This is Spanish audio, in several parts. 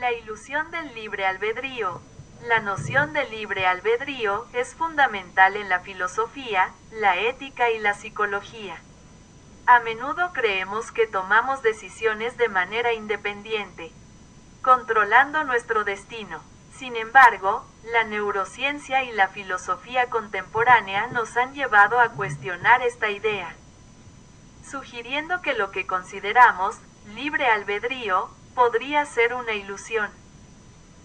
La ilusión del libre albedrío. La noción del libre albedrío es fundamental en la filosofía, la ética y la psicología. A menudo creemos que tomamos decisiones de manera independiente, controlando nuestro destino. Sin embargo, la neurociencia y la filosofía contemporánea nos han llevado a cuestionar esta idea, sugiriendo que lo que consideramos libre albedrío podría ser una ilusión.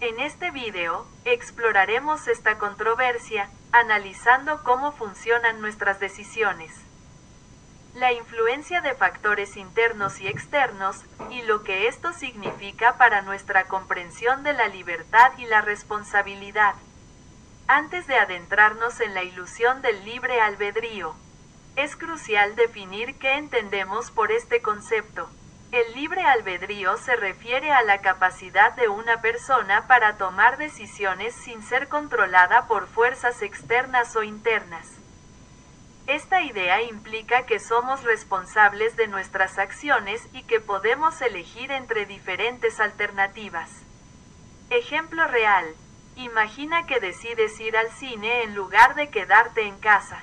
En este video, exploraremos esta controversia, analizando cómo funcionan nuestras decisiones, la influencia de factores internos y externos, y lo que esto significa para nuestra comprensión de la libertad y la responsabilidad. Antes de adentrarnos en la ilusión del libre albedrío, es crucial definir qué entendemos por este concepto. El libre albedrío se refiere a la capacidad de una persona para tomar decisiones sin ser controlada por fuerzas externas o internas. Esta idea implica que somos responsables de nuestras acciones y que podemos elegir entre diferentes alternativas. Ejemplo real. Imagina que decides ir al cine en lugar de quedarte en casa.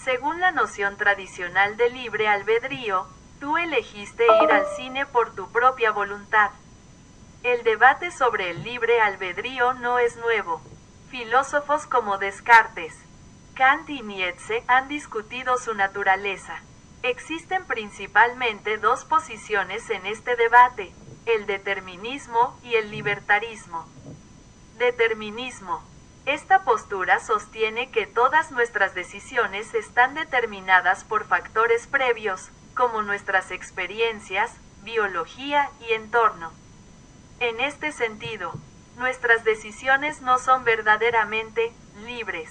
Según la noción tradicional de libre albedrío, tú elegiste ir al cine por tu propia voluntad. El debate sobre el libre albedrío no es nuevo. Filósofos como Descartes, Kant y Nietzsche han discutido su naturaleza. Existen principalmente dos posiciones en este debate, el determinismo y el libertarismo. Determinismo. Esta postura sostiene que todas nuestras decisiones están determinadas por factores previos, como nuestras experiencias, biología y entorno. En este sentido, nuestras decisiones no son verdaderamente libres.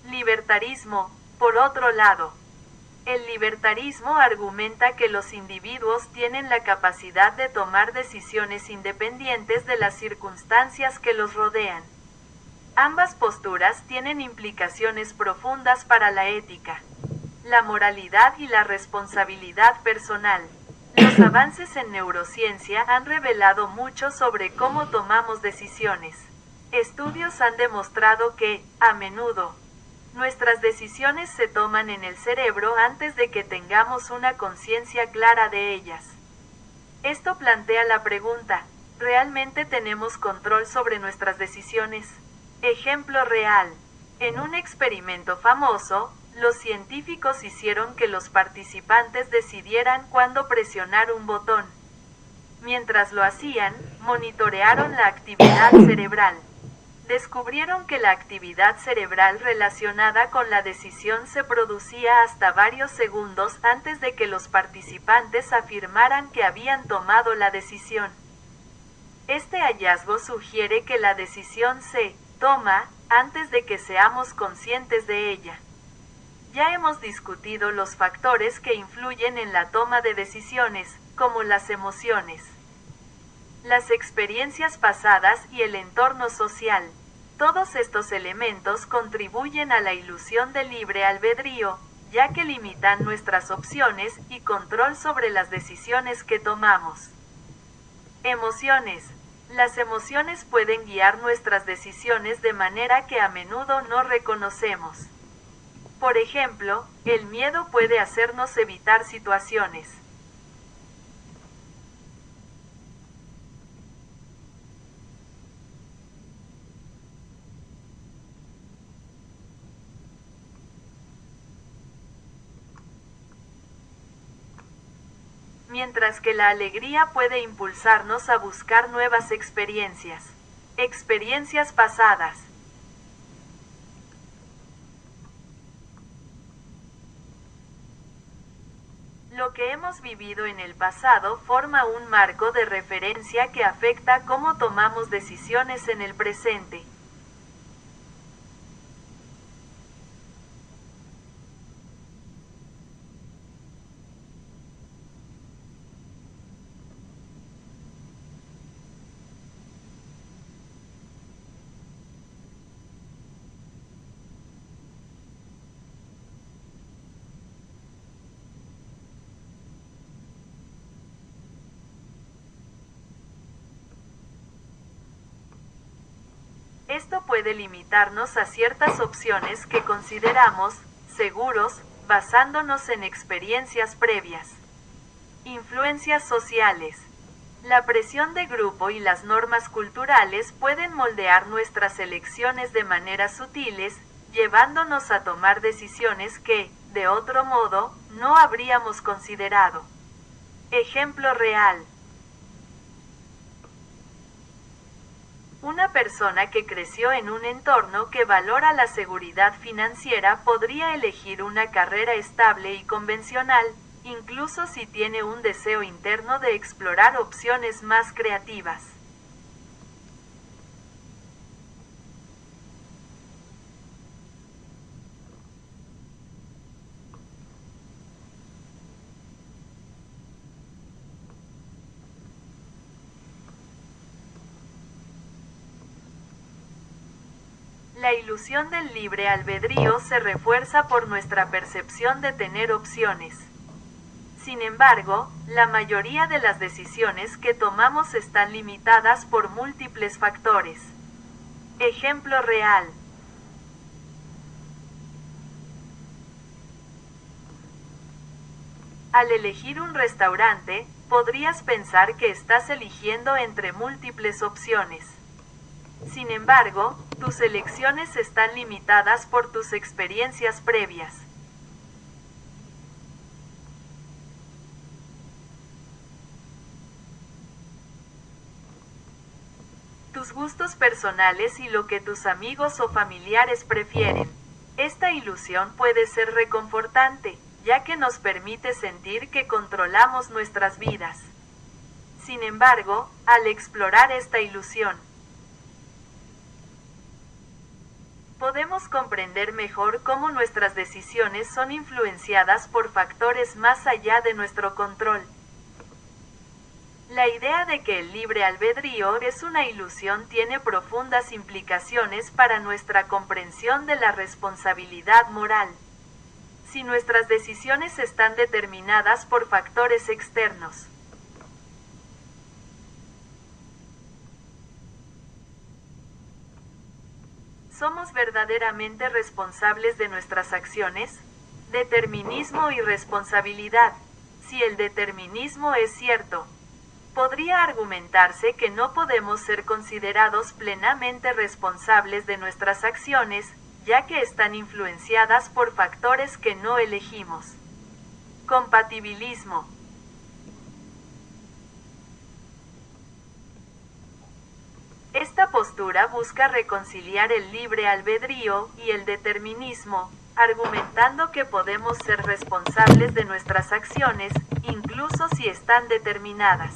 Libertarismo, por otro lado. El libertarismo argumenta que los individuos tienen la capacidad de tomar decisiones independientes de las circunstancias que los rodean. Ambas posturas tienen implicaciones profundas para la ética, la moralidad y la responsabilidad personal. Los avances en neurociencia han revelado mucho sobre cómo tomamos decisiones. Estudios han demostrado que, a menudo, nuestras decisiones se toman en el cerebro antes de que tengamos una conciencia clara de ellas. Esto plantea la pregunta, ¿realmente tenemos control sobre nuestras decisiones? Ejemplo real. En un experimento famoso, los científicos hicieron que los participantes decidieran cuándo presionar un botón. Mientras lo hacían, monitorearon la actividad cerebral. Descubrieron que la actividad cerebral relacionada con la decisión se producía hasta varios segundos antes de que los participantes afirmaran que habían tomado la decisión. Este hallazgo sugiere que la decisión se toma antes de que seamos conscientes de ella. Ya hemos discutido los factores que influyen en la toma de decisiones, como las emociones, las experiencias pasadas y el entorno social. Todos estos elementos contribuyen a la ilusión del libre albedrío, ya que limitan nuestras opciones y control sobre las decisiones que tomamos. Emociones. Las emociones pueden guiar nuestras decisiones de manera que a menudo no reconocemos. Por ejemplo, el miedo puede hacernos evitar situaciones. Mientras que la alegría puede impulsarnos a buscar nuevas experiencias. Experiencias pasadas. Lo que hemos vivido en el pasado forma un marco de referencia que afecta cómo tomamos decisiones en el presente. Esto puede limitarnos a ciertas opciones que consideramos seguros, basándonos en experiencias previas. Influencias sociales. La presión de grupo y las normas culturales pueden moldear nuestras elecciones de maneras sutiles, llevándonos a tomar decisiones que, de otro modo, no habríamos considerado. Ejemplo real. Una persona que creció en un entorno que valora la seguridad financiera podría elegir una carrera estable y convencional, incluso si tiene un deseo interno de explorar opciones más creativas. La ilusión del libre albedrío se refuerza por nuestra percepción de tener opciones. Sin embargo, la mayoría de las decisiones que tomamos están limitadas por múltiples factores. Ejemplo real. Al elegir un restaurante, podrías pensar que estás eligiendo entre múltiples opciones. Sin embargo, tus elecciones están limitadas por tus experiencias previas. Tus gustos personales y lo que tus amigos o familiares prefieren. Esta ilusión puede ser reconfortante, ya que nos permite sentir que controlamos nuestras vidas. Sin embargo, al explorar esta ilusión, podemos comprender mejor cómo nuestras decisiones son influenciadas por factores más allá de nuestro control. La idea de que el libre albedrío es una ilusión tiene profundas implicaciones para nuestra comprensión de la responsabilidad moral. Si nuestras decisiones están determinadas por factores externos, ¿somos verdaderamente responsables de nuestras acciones? Determinismo y responsabilidad. Si el determinismo es cierto, podría argumentarse que no podemos ser considerados plenamente responsables de nuestras acciones, ya que están influenciadas por factores que no elegimos. Compatibilismo. Esta postura busca reconciliar el libre albedrío y el determinismo, argumentando que podemos ser responsables de nuestras acciones, incluso si están determinadas.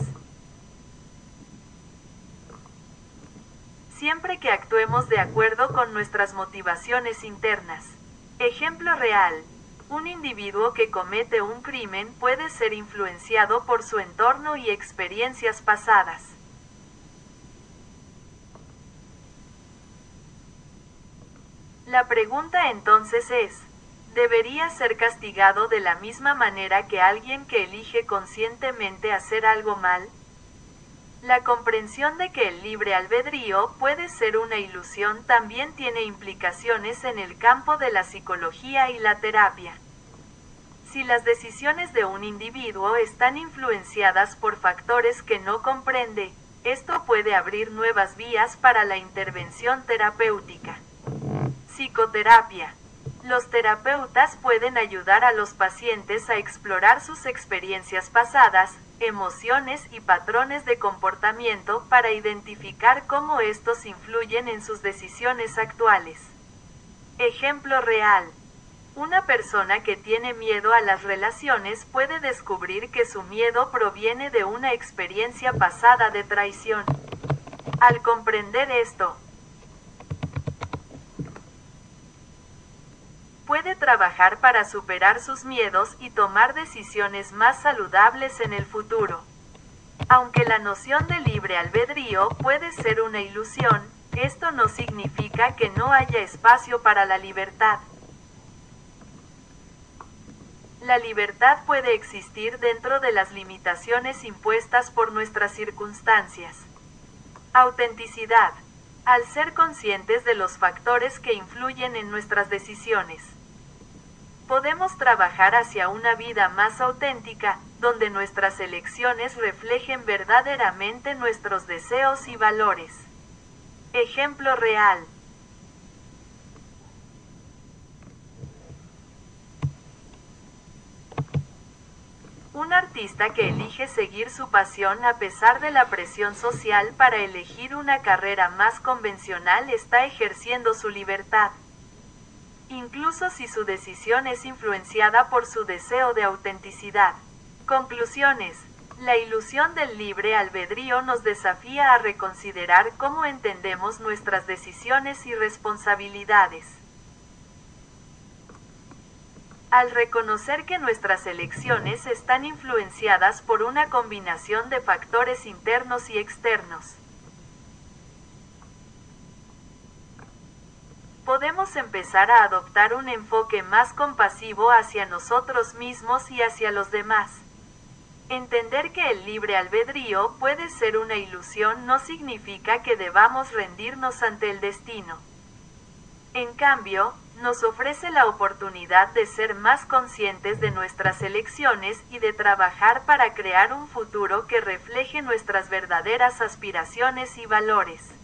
Siempre que actuemos de acuerdo con nuestras motivaciones internas. Ejemplo real. Un individuo que comete un crimen puede ser influenciado por su entorno y experiencias pasadas. La pregunta entonces es, ¿debería ser castigado de la misma manera que alguien que elige conscientemente hacer algo mal? La comprensión de que el libre albedrío puede ser una ilusión también tiene implicaciones en el campo de la psicología y la terapia. Si las decisiones de un individuo están influenciadas por factores que no comprende, esto puede abrir nuevas vías para la intervención terapéutica. Psicoterapia. Los terapeutas pueden ayudar a los pacientes a explorar sus experiencias pasadas, emociones y patrones de comportamiento para identificar cómo estos influyen en sus decisiones actuales. Ejemplo real. Una persona que tiene miedo a las relaciones puede descubrir que su miedo proviene de una experiencia pasada de traición. Al comprender esto, puede trabajar para superar sus miedos y tomar decisiones más saludables en el futuro. Aunque la noción de libre albedrío puede ser una ilusión, esto no significa que no haya espacio para la libertad. La libertad puede existir dentro de las limitaciones impuestas por nuestras circunstancias. Autenticidad. al ser conscientes de los factores que influyen en nuestras decisiones. Podemos trabajar hacia una vida más auténtica, donde nuestras elecciones reflejen verdaderamente nuestros deseos y valores. Ejemplo real. Un artista que elige seguir su pasión a pesar de la presión social para elegir una carrera más convencional está ejerciendo su libertad, incluso si su decisión es influenciada por su deseo de autenticidad. Conclusiones. La ilusión del libre albedrío nos desafía a reconsiderar cómo entendemos nuestras decisiones y responsabilidades. Al reconocer que nuestras elecciones están influenciadas por una combinación de factores internos y externos, podemos empezar a adoptar un enfoque más compasivo hacia nosotros mismos y hacia los demás. Entender que el libre albedrío puede ser una ilusión no significa que debamos rendirnos ante el destino. En cambio, nos ofrece la oportunidad de ser más conscientes de nuestras elecciones y de trabajar para crear un futuro que refleje nuestras verdaderas aspiraciones y valores.